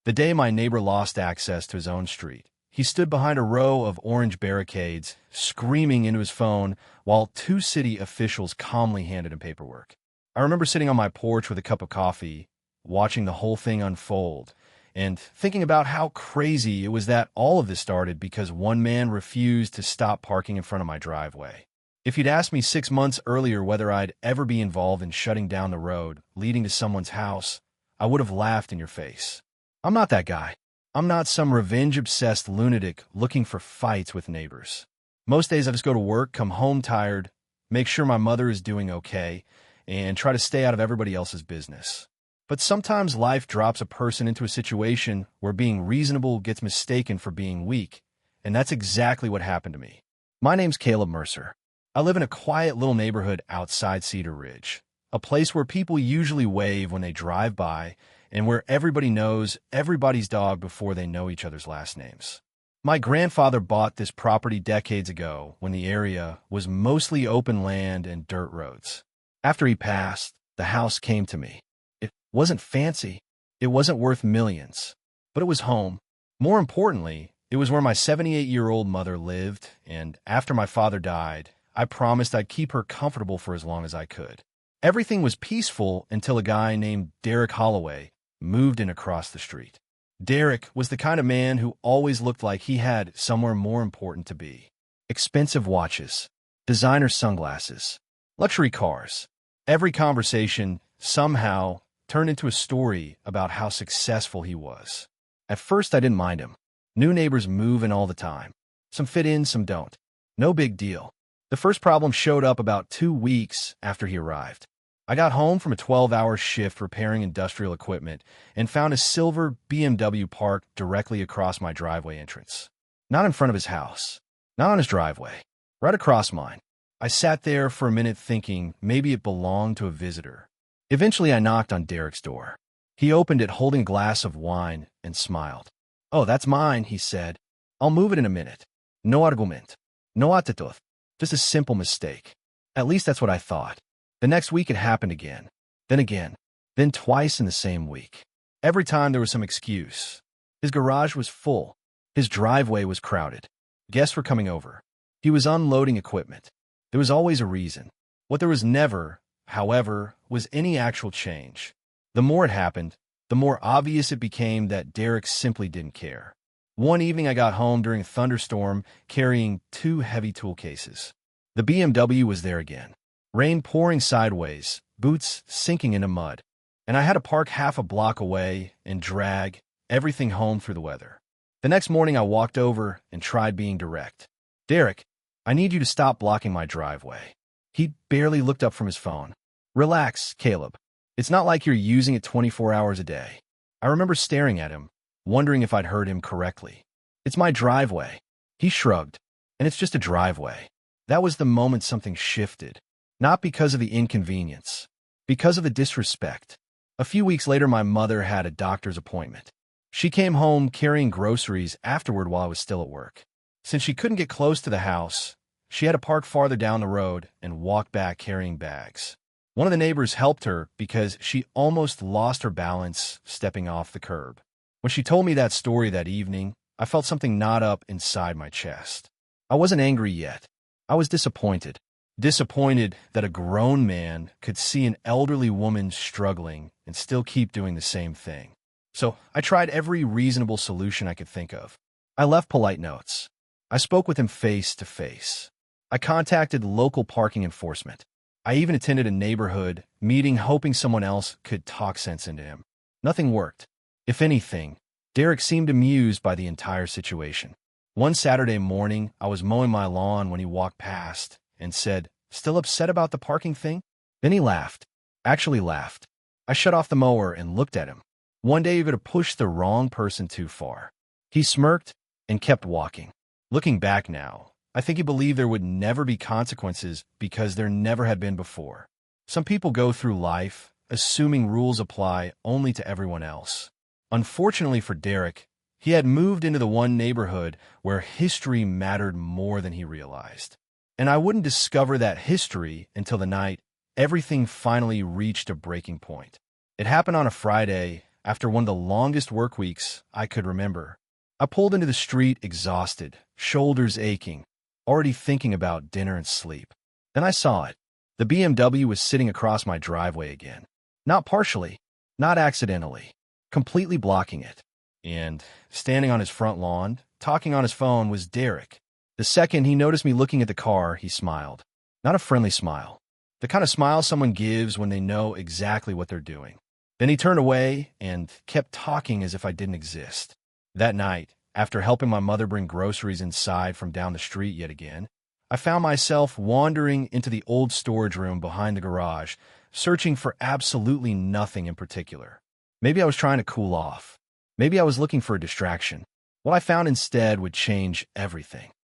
The day my neighbor lost access to his own street, he stood behind a row of orange barricades, screaming into his phone while two city officials calmly handed him paperwork. I remember sitting on my porch with a cup of coffee, watching the whole thing unfold, and thinking about how crazy it was that all of this started because one man refused to stop parking in front of my driveway. If you'd asked me 6 months earlier whether I'd ever be involved in shutting down the road leading to someone's house, I would have laughed in your face. I'm not that guy. I'm not some revenge-obsessed lunatic looking for fights with neighbors. Most days I just go to work, come home tired, make sure my mother is doing okay, and try to stay out of everybody else's business. But sometimes life drops a person into a situation where being reasonable gets mistaken for being weak, and that's exactly what happened to me. My name's Caleb Mercer. I live in a quiet little neighborhood outside Cedar Ridge, a place where people usually wave when they drive by and where everybody knows everybody's dog before they know each other's last names. My grandfather bought this property decades ago when the area was mostly open land and dirt roads. After he passed, the house came to me. It wasn't fancy, it wasn't worth millions, but it was home. More importantly, it was where my 78-year-old mother lived, and after my father died, I promised I'd keep her comfortable for as long as I could. Everything was peaceful until a guy named Derek Holloway moved in across the street. Derek was the kind of man who always looked like he had somewhere more important to be. Expensive watches, designer sunglasses, luxury cars. Every conversation somehow turned into a story about how successful he was. At first, I didn't mind him. New neighbors move in all the time. Some fit in, some don't. No big deal. The first problem showed up about 2 weeks after he arrived. I got home from a 12-hour shift repairing industrial equipment and found a silver BMW parked directly across my driveway entrance. Not in front of his house, not on his driveway, right across mine. I sat there for a minute thinking maybe it belonged to a visitor. Eventually, I knocked on Derek's door. He opened it holding a glass of wine and smiled. "Oh, that's mine," he said. "I'll move it in a minute. No argument. No attitude. Just a simple mistake." At least that's what I thought. The next week it happened again, then twice in the same week. Every time there was some excuse. His garage was full. His driveway was crowded. Guests were coming over. He was unloading equipment. There was always a reason. What there was never, however, was any actual change. The more it happened, the more obvious it became that Derek simply didn't care. One evening I got home during a thunderstorm carrying 2 heavy tool cases. The BMW was there again. Rain pouring sideways, boots sinking into mud. And I had to park half a block away and drag everything home through the weather. The next morning I walked over and tried being direct. "Derek, I need you to stop blocking my driveway." He barely looked up from his phone. "Relax, Caleb. It's not like you're using it 24 hours a day." I remember staring at him, wondering if I'd heard him correctly. "It's my driveway." He shrugged. "And it's just a driveway." That was the moment something shifted. Not because of the inconvenience, because of the disrespect. A few weeks later, my mother had a doctor's appointment. She came home carrying groceries afterward while I was still at work. Since she couldn't get close to the house, she had to park farther down the road and walk back carrying bags. One of the neighbors helped her because she almost lost her balance stepping off the curb. When she told me that story that evening, I felt something knot up inside my chest. I wasn't angry yet. I was disappointed. Disappointed that a grown man could see an elderly woman struggling and still keep doing the same thing. So I tried every reasonable solution I could think of. I left polite notes. I spoke with him face to face. I contacted local parking enforcement. I even attended a neighborhood meeting hoping someone else could talk sense into him. Nothing worked. If anything, Derek seemed amused by the entire situation. One Saturday morning, I was mowing my lawn when he walked past and said, "Still upset about the parking thing?" Then he laughed. Actually laughed. I shut off the mower and looked at him. One day you're going to push the wrong person too far. He smirked and kept walking. Looking back now, I think he believed there would never be consequences because there never had been before. Some people go through life assuming rules apply only to everyone else. Unfortunately for Derek, he had moved into the one neighborhood where history mattered more than he realized. And I wouldn't discover that history until the night everything finally reached a breaking point. It happened on a Friday after one of the longest work weeks I could remember. I pulled into the street exhausted, shoulders aching, already thinking about dinner and sleep. Then I saw it. The BMW was sitting across my driveway again. Not partially, not accidentally, completely blocking it. And standing on his front lawn, talking on his phone, was Derek. The second he noticed me looking at the car, he smiled. Not a friendly smile. The kind of smile someone gives when they know exactly what they're doing. Then he turned away and kept talking as if I didn't exist. That night, after helping my mother bring groceries inside from down the street yet again, I found myself wandering into the old storage room behind the garage, searching for absolutely nothing in particular. Maybe I was trying to cool off. Maybe I was looking for a distraction. What I found instead would change everything.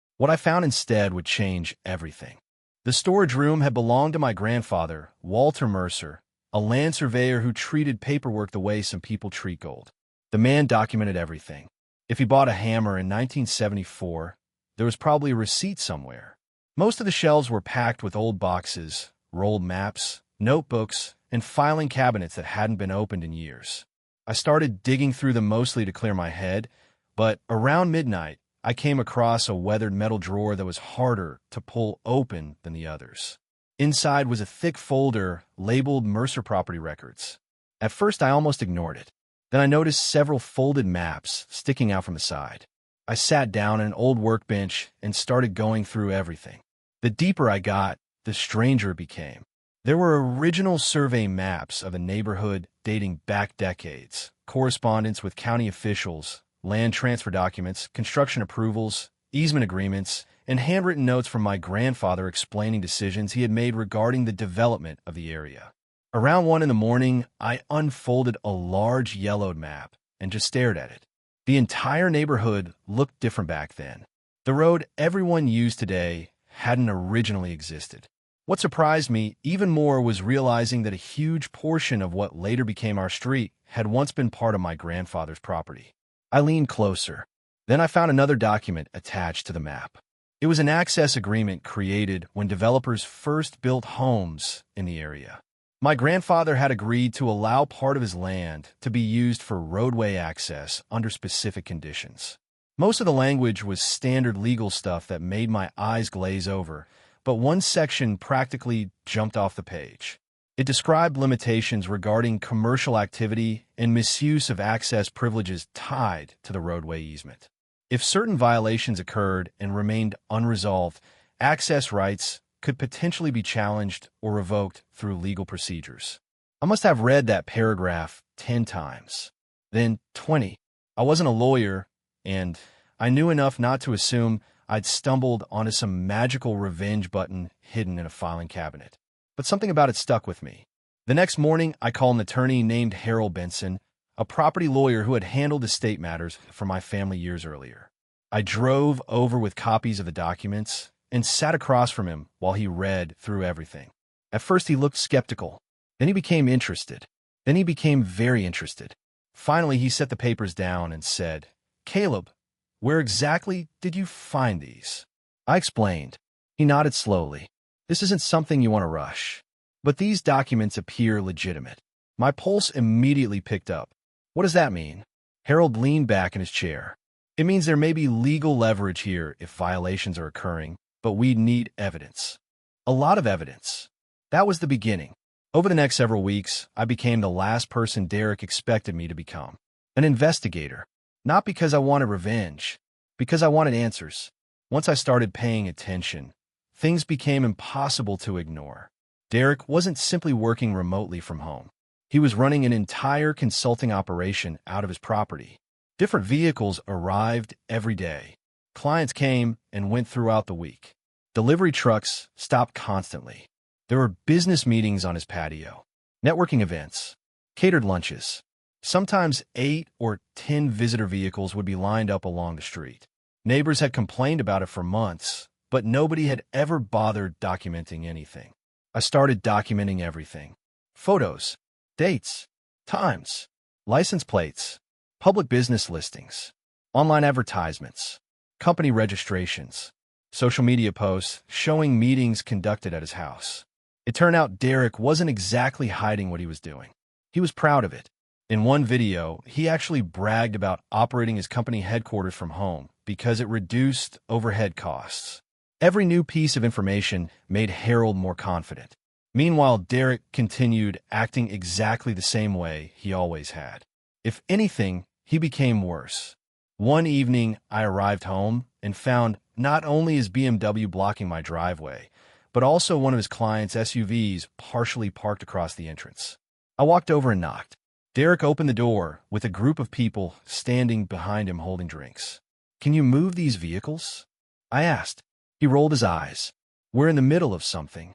The storage room had belonged to my grandfather, Walter Mercer, a land surveyor who treated paperwork the way some people treat gold. The man documented everything. If he bought a hammer in 1974, there was probably a receipt somewhere. Most of the shelves were packed with old boxes, rolled maps, notebooks, and filing cabinets that hadn't been opened in years. I started digging through them mostly to clear my head, but around midnight, I came across a weathered metal drawer that was harder to pull open than the others. Inside was a thick folder labeled Mercer Property Records. At first, I almost ignored it. Then I noticed several folded maps sticking out from the side. I sat down at an old workbench and started going through everything. The deeper I got, the stranger it became. There were original survey maps of a neighborhood dating back decades, correspondence with county officials, land transfer documents, construction approvals, easement agreements, and handwritten notes from my grandfather explaining decisions he had made regarding the development of the area. Around 1 a.m, I unfolded a large yellowed map and just stared at it. The entire neighborhood looked different back then. The road everyone used today hadn't originally existed. What surprised me even more was realizing that a huge portion of what later became our street had once been part of my grandfather's property. I leaned closer. Then I found another document attached to the map. It was an access agreement created when developers first built homes in the area. My grandfather had agreed to allow part of his land to be used for roadway access under specific conditions. Most of the language was standard legal stuff that made my eyes glaze over, but one section practically jumped off the page. It described limitations regarding commercial activity and misuse of access privileges tied to the roadway easement. If certain violations occurred and remained unresolved, access rights could potentially be challenged or revoked through legal procedures. I must have read that paragraph 10 times, then 20. I wasn't a lawyer, and I knew enough not to assume I'd stumbled onto some magical revenge button hidden in a filing cabinet. But something about it stuck with me. The next morning, I called an attorney named Harold Benson, a property lawyer who had handled estate matters for my family years earlier. I drove over with copies of the documents and sat across from him while he read through everything. At first, he looked skeptical. Then he became interested. Then he became very interested. Finally, he set the papers down and said, "Caleb, where exactly did you find these?" I explained. He nodded slowly. "This isn't something you want to rush. But these documents appear legitimate." My pulse immediately picked up. "What does that mean?" Harold leaned back in his chair. "It means there may be legal leverage here if violations are occurring, but we need evidence. A lot of evidence." That was the beginning. Over the next several weeks, I became the last person Derek expected me to become. An investigator. Not because I wanted revenge, because I wanted answers. Once I started paying attention, things became impossible to ignore. Derek wasn't simply working remotely from home. He was running an entire consulting operation out of his property. Different vehicles arrived every day. Clients came and went throughout the week. Delivery trucks stopped constantly. There were business meetings on his patio, networking events, catered lunches. Sometimes 8 or 10 visitor vehicles would be lined up along the street. Neighbors had complained about it for months, but nobody had ever bothered documenting anything. I started documenting everything. Photos, dates, times, license plates, public business listings, online advertisements, company registrations, social media posts showing meetings conducted at his house. It turned out Derek wasn't exactly hiding what he was doing. He was proud of it. In one video, he actually bragged about operating his company headquarters from home because it reduced overhead costs. Every new piece of information made Harold more confident. Meanwhile, Derek continued acting exactly the same way he always had. If anything, he became worse. One evening, I arrived home and found not only his BMW blocking my driveway, but also one of his client's SUVs partially parked across the entrance. I walked over and knocked. Derek opened the door with a group of people standing behind him holding drinks. "Can you move these vehicles?" I asked. He rolled his eyes. "We're in the middle of something."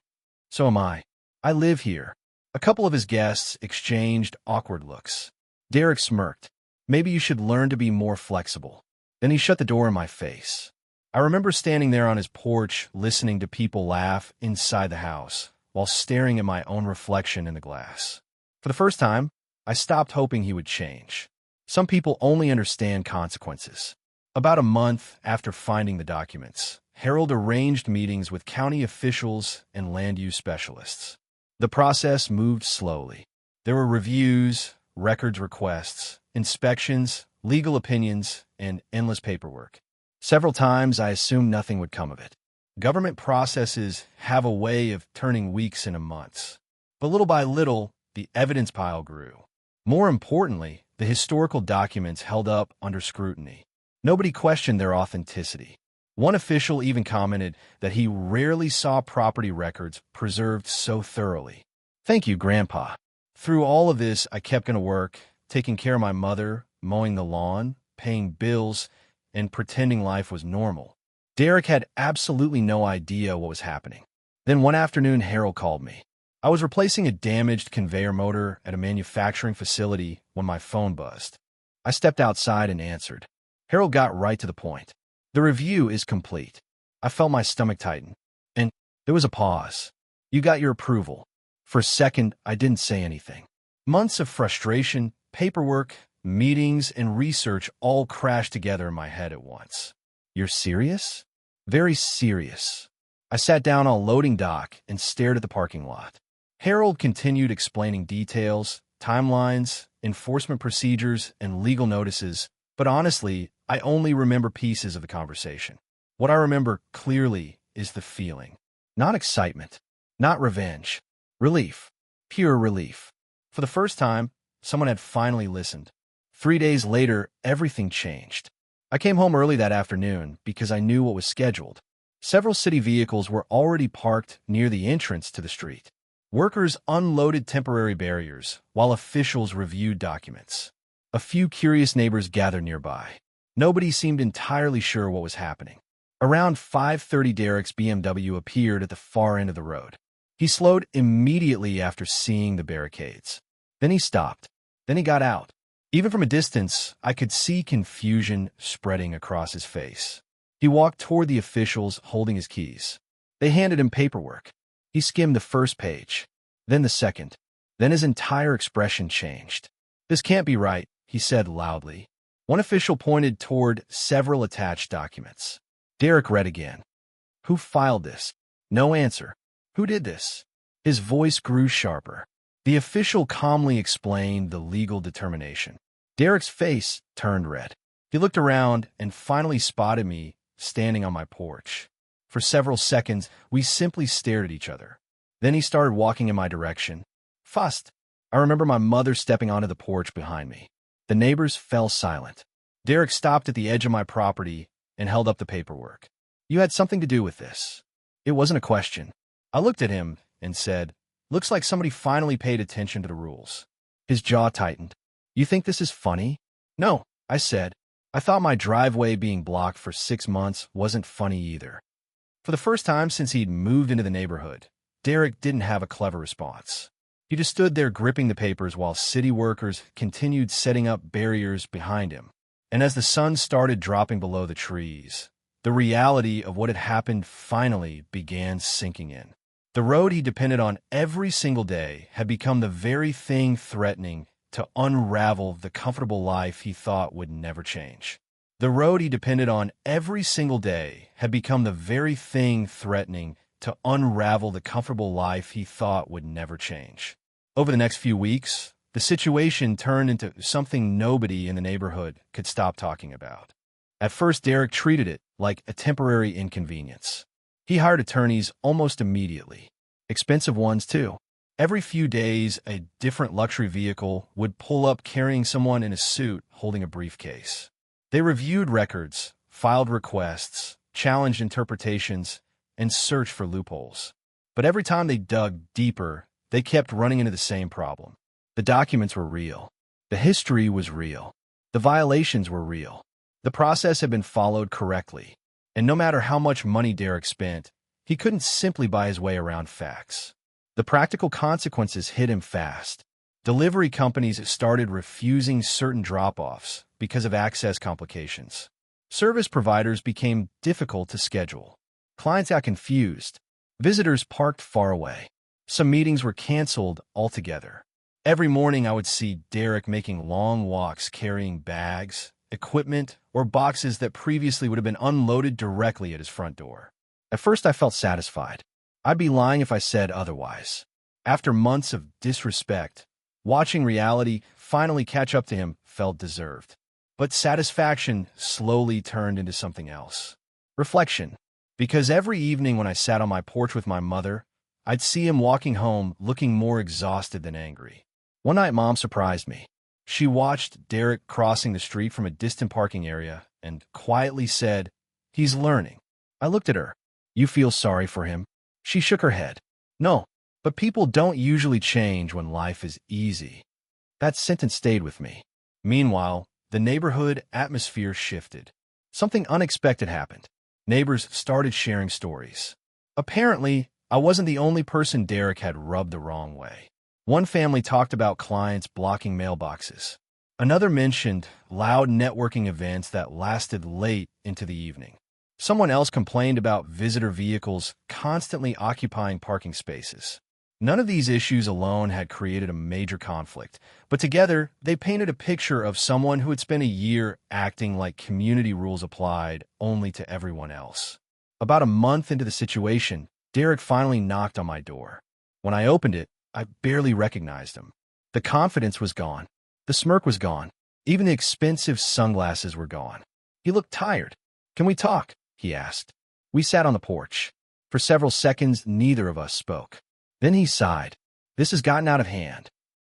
"So am I. I live here." A couple of his guests exchanged awkward looks. Derek smirked. "Maybe you should learn to be more flexible." Then he shut the door in my face. I remember standing there on his porch listening to people laugh inside the house while staring at my own reflection in the glass. For the first time, I stopped hoping he would change. Some people only understand consequences. About a month after finding the documents, Harold arranged meetings with county officials and land use specialists. The process moved slowly. There were reviews, records requests, inspections, legal opinions, and endless paperwork. Several times I assumed nothing would come of it. Government processes have a way of turning weeks into months. But little by little, the evidence pile grew. More importantly, the historical documents held up under scrutiny. Nobody questioned their authenticity. One official even commented that he rarely saw property records preserved so thoroughly. "Thank you, Grandpa." Through all of this, I kept going to work, taking care of my mother, mowing the lawn, paying bills, and pretending life was normal. Derek had absolutely no idea what was happening. Then one afternoon, Harold called me. I was replacing a damaged conveyor motor at a manufacturing facility when my phone buzzed. I stepped outside and answered. Harold got right to the point. "The review is complete." I felt my stomach tighten. And there was a pause. "You got your approval." For a second, I didn't say anything. Months of frustration, paperwork, meetings, and research all crashed together in my head at once. "You're serious?" "Very serious." I sat down on a loading dock and stared at the parking lot. Harold continued explaining details, timelines, enforcement procedures, and legal notices, but honestly, I only remember pieces of the conversation. What I remember clearly is the feeling. Not excitement, not revenge. Relief. Pure relief. For the first time, someone had finally listened. 3 days later, everything changed. I came home early that afternoon because I knew what was scheduled. Several city vehicles were already parked near the entrance to the street. Workers unloaded temporary barriers while officials reviewed documents. A few curious neighbors gathered nearby. Nobody seemed entirely sure what was happening. Around 5:30, Derek's BMW appeared at the far end of the road. He slowed immediately after seeing the barricades. Then he stopped. Then he got out. Even from a distance, I could see confusion spreading across his face. He walked toward the officials holding his keys. They handed him paperwork. He skimmed the first page, then the second. Then his entire expression changed. "This can't be right," he said loudly. One official pointed toward several attached documents. Derek read again. "Who filed this?" No answer. "Who did this?" His voice grew sharper. The official calmly explained the legal determination. Derek's face turned red. He looked around and finally spotted me standing on my porch. For several seconds, we simply stared at each other. Then he started walking in my direction. Fast. I remember my mother stepping onto the porch behind me. The neighbors fell silent. Derek stopped at the edge of my property and held up the paperwork. "You had something to do with this." It wasn't a question. I looked at him and said, "Looks like somebody finally paid attention to the rules." His jaw tightened. "You think this is funny?" "No," I said. I thought my driveway being blocked for 6 months wasn't funny either. For the first time since he'd moved into the neighborhood, Derek didn't have a clever response. He just stood there gripping the papers while city workers continued setting up barriers behind him. And as the sun started dropping below the trees, the reality of what had happened finally began sinking in. The road he depended on every single day had become the very thing threatening to unravel the comfortable life he thought would never change. The road he depended on every single day had become the very thing threatening to unravel the comfortable life he thought would never change. Over the next few weeks, The situation turned into something nobody in the neighborhood could stop talking about. At first, Derek treated it like a temporary inconvenience. He hired attorneys almost immediately. Expensive ones, too. Every few days, a different luxury vehicle would pull up carrying someone in a suit holding a briefcase. They reviewed records, filed requests, challenged interpretations, and searched for loopholes. But every time they dug deeper, they kept running into the same problem. The documents were real. The history was real. The violations were real. The process had been followed correctly. And no matter how much money Derek spent, he couldn't simply buy his way around facts. The practical consequences hit him fast. Delivery companies started refusing certain drop-offs because of access complications. Service providers became difficult to schedule. Clients got confused. Visitors parked far away. Some meetings were canceled altogether. Every morning I would see Derek making long walks carrying bags, equipment, or boxes that previously would have been unloaded directly at his front door. At first I felt satisfied. I'd be lying if I said otherwise. After months of disrespect, watching reality finally catch up to him felt deserved. But satisfaction slowly turned into something else. Reflection. Because every evening when I sat on my porch with my mother, I'd see him walking home looking more exhausted than angry. One night, Mom surprised me. She watched Derek crossing the street from a distant parking area and quietly said, "He's learning." I looked at her. "You feel sorry for him?" She shook her head. "No, but people don't usually change when life is easy." That sentence stayed with me. Meanwhile, the neighborhood atmosphere shifted. Something unexpected happened. Neighbors started sharing stories. Apparently, I wasn't the only person Derek had rubbed the wrong way. One family talked about clients blocking mailboxes. Another mentioned loud networking events that lasted late into the evening. Someone else complained about visitor vehicles constantly occupying parking spaces. None of these issues alone had created a major conflict, but together they painted a picture of someone who had spent a year acting like community rules applied only to everyone else. About a month into the situation, Derek finally knocked on my door. When I opened it, I barely recognized him. The confidence was gone. The smirk was gone. Even the expensive sunglasses were gone. He looked tired. "Can we talk?" he asked. We sat on the porch. For several seconds, neither of us spoke. Then he sighed. "This has gotten out of hand."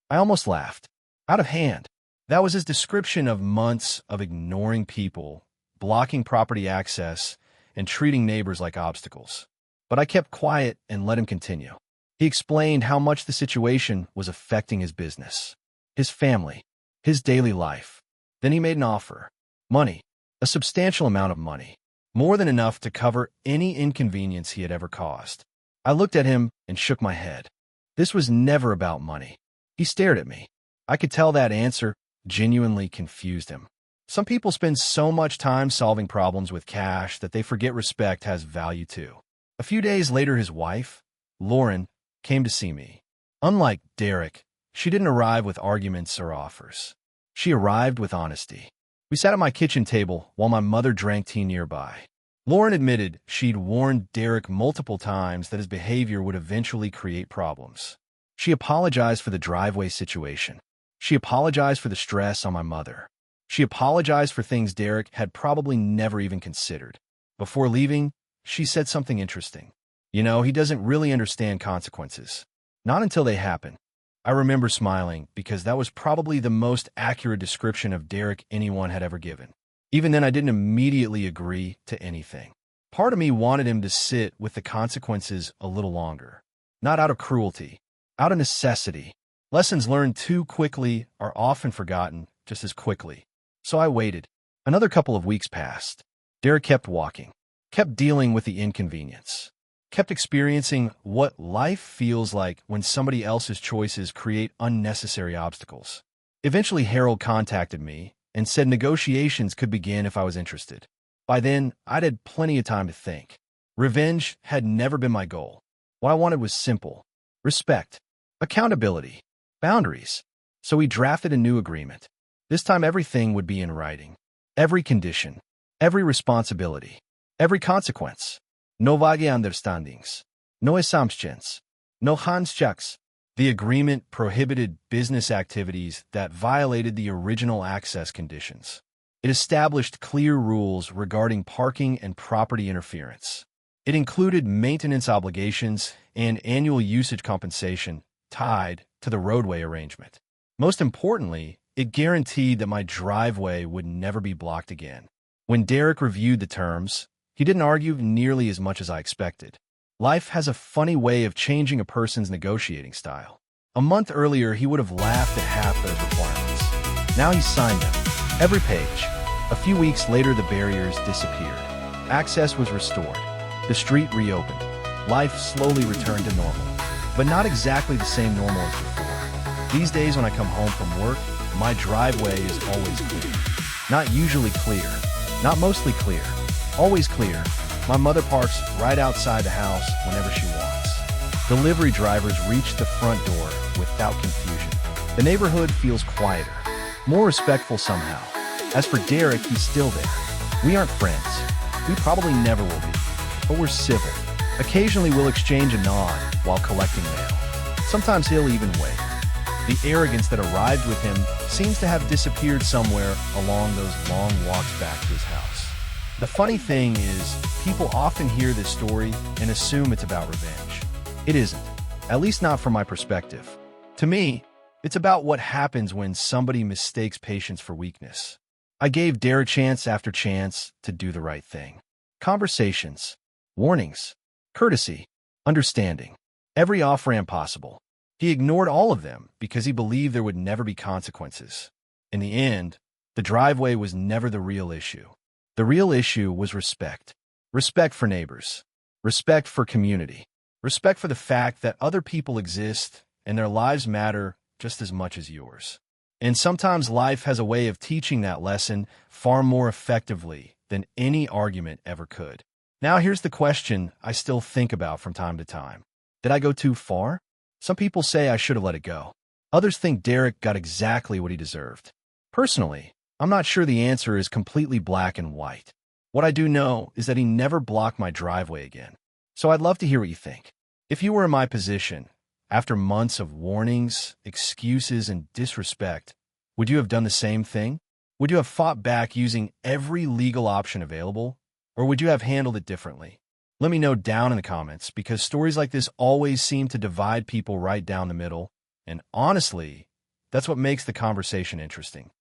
I almost laughed. Out of hand. That was his description of months of ignoring people, blocking property access, and treating neighbors like obstacles. But I kept quiet and let him continue. He explained how much the situation was affecting his business, his family, his daily life. Then he made an offer. Money. A substantial amount of money. More than enough to cover any inconvenience he had ever caused. I looked at him and shook my head. This was never about money. He stared at me. I could tell that answer genuinely confused him. Some people spend so much time solving problems with cash that they forget respect has value too. A few days later, his wife, Lauren, came to see me. Unlike Derek, she didn't arrive with arguments or offers. She arrived with honesty. We sat at my kitchen table while my mother drank tea nearby. Lauren admitted she'd warned Derek multiple times that his behavior would eventually create problems. She apologized for the driveway situation. She apologized for the stress on my mother. She apologized for things Derek had probably never even considered. Before leaving, she said something interesting. "You know, he doesn't really understand consequences. Not until they happen." I remember smiling because that was probably the most accurate description of Derek anyone had ever given. Even then, I didn't immediately agree to anything. Part of me wanted him to sit with the consequences a little longer. Not out of cruelty, out of necessity. Lessons learned too quickly are often forgotten just as quickly. So I waited. Another couple of weeks passed. Derek kept walking, kept dealing with the inconvenience, kept experiencing what life feels like when somebody else's choices create unnecessary obstacles. Eventually, Harold contacted me and said negotiations could begin if I was interested. By then, I'd had plenty of time to think. Revenge had never been my goal. What I wanted was simple: respect, accountability, boundaries. So we drafted a new agreement. This time everything would be in writing. Every condition, every responsibility, every consequence. No vague understandings. No assumptions. No handshakes. The agreement prohibited business activities that violated the original access conditions. It established clear rules regarding parking and property interference. It included maintenance obligations and annual usage compensation tied to the roadway arrangement. Most importantly, it guaranteed that my driveway would never be blocked again. When Derek reviewed the terms, he didn't argue nearly as much as I expected. Life has a funny way of changing a person's negotiating style. A month earlier, he would have laughed at half those requirements. Now he's signed them. Every page. A few weeks later, the barriers disappeared. Access was restored. The street reopened. Life slowly returned to normal. But not exactly the same normal as before. These days when I come home from work, my driveway is always clear. Not usually clear. Not mostly clear. Always clear. My mother parks right outside the house whenever she wants. Delivery drivers reach the front door without confusion. The neighborhood feels quieter, more respectful somehow. As for Derek, he's still there. We aren't friends. We probably never will be. But we're civil. Occasionally we'll exchange a nod while collecting mail. Sometimes he'll even wave. The arrogance that arrived with him seems to have disappeared somewhere along those long walks back to his house. The funny thing is, people often hear this story and assume it's about revenge. It isn't, at least not from my perspective. To me, it's about what happens when somebody mistakes patience for weakness. I gave Derek chance after chance to do the right thing. Conversations, warnings, courtesy, understanding, every off-ramp possible. He ignored all of them because he believed there would never be consequences. In the end, the driveway was never the real issue. The real issue was respect. Respect for neighbors. Respect for community. Respect for the fact that other people exist and their lives matter just as much as yours. And sometimes life has a way of teaching that lesson far more effectively than any argument ever could. Now here's the question I still think about from time to time. Did I go too far? Some people say I should have let it go. Others think Derek got exactly what he deserved. Personally, I'm not sure the answer is completely black and white. What I do know is that he never blocked my driveway again. So I'd love to hear what you think. If you were in my position, after months of warnings, excuses, and disrespect, would you have done the same thing? Would you have fought back using every legal option available? Or would you have handled it differently? Let me know down in the comments, because stories like this always seem to divide people right down the middle. And honestly, that's what makes the conversation interesting.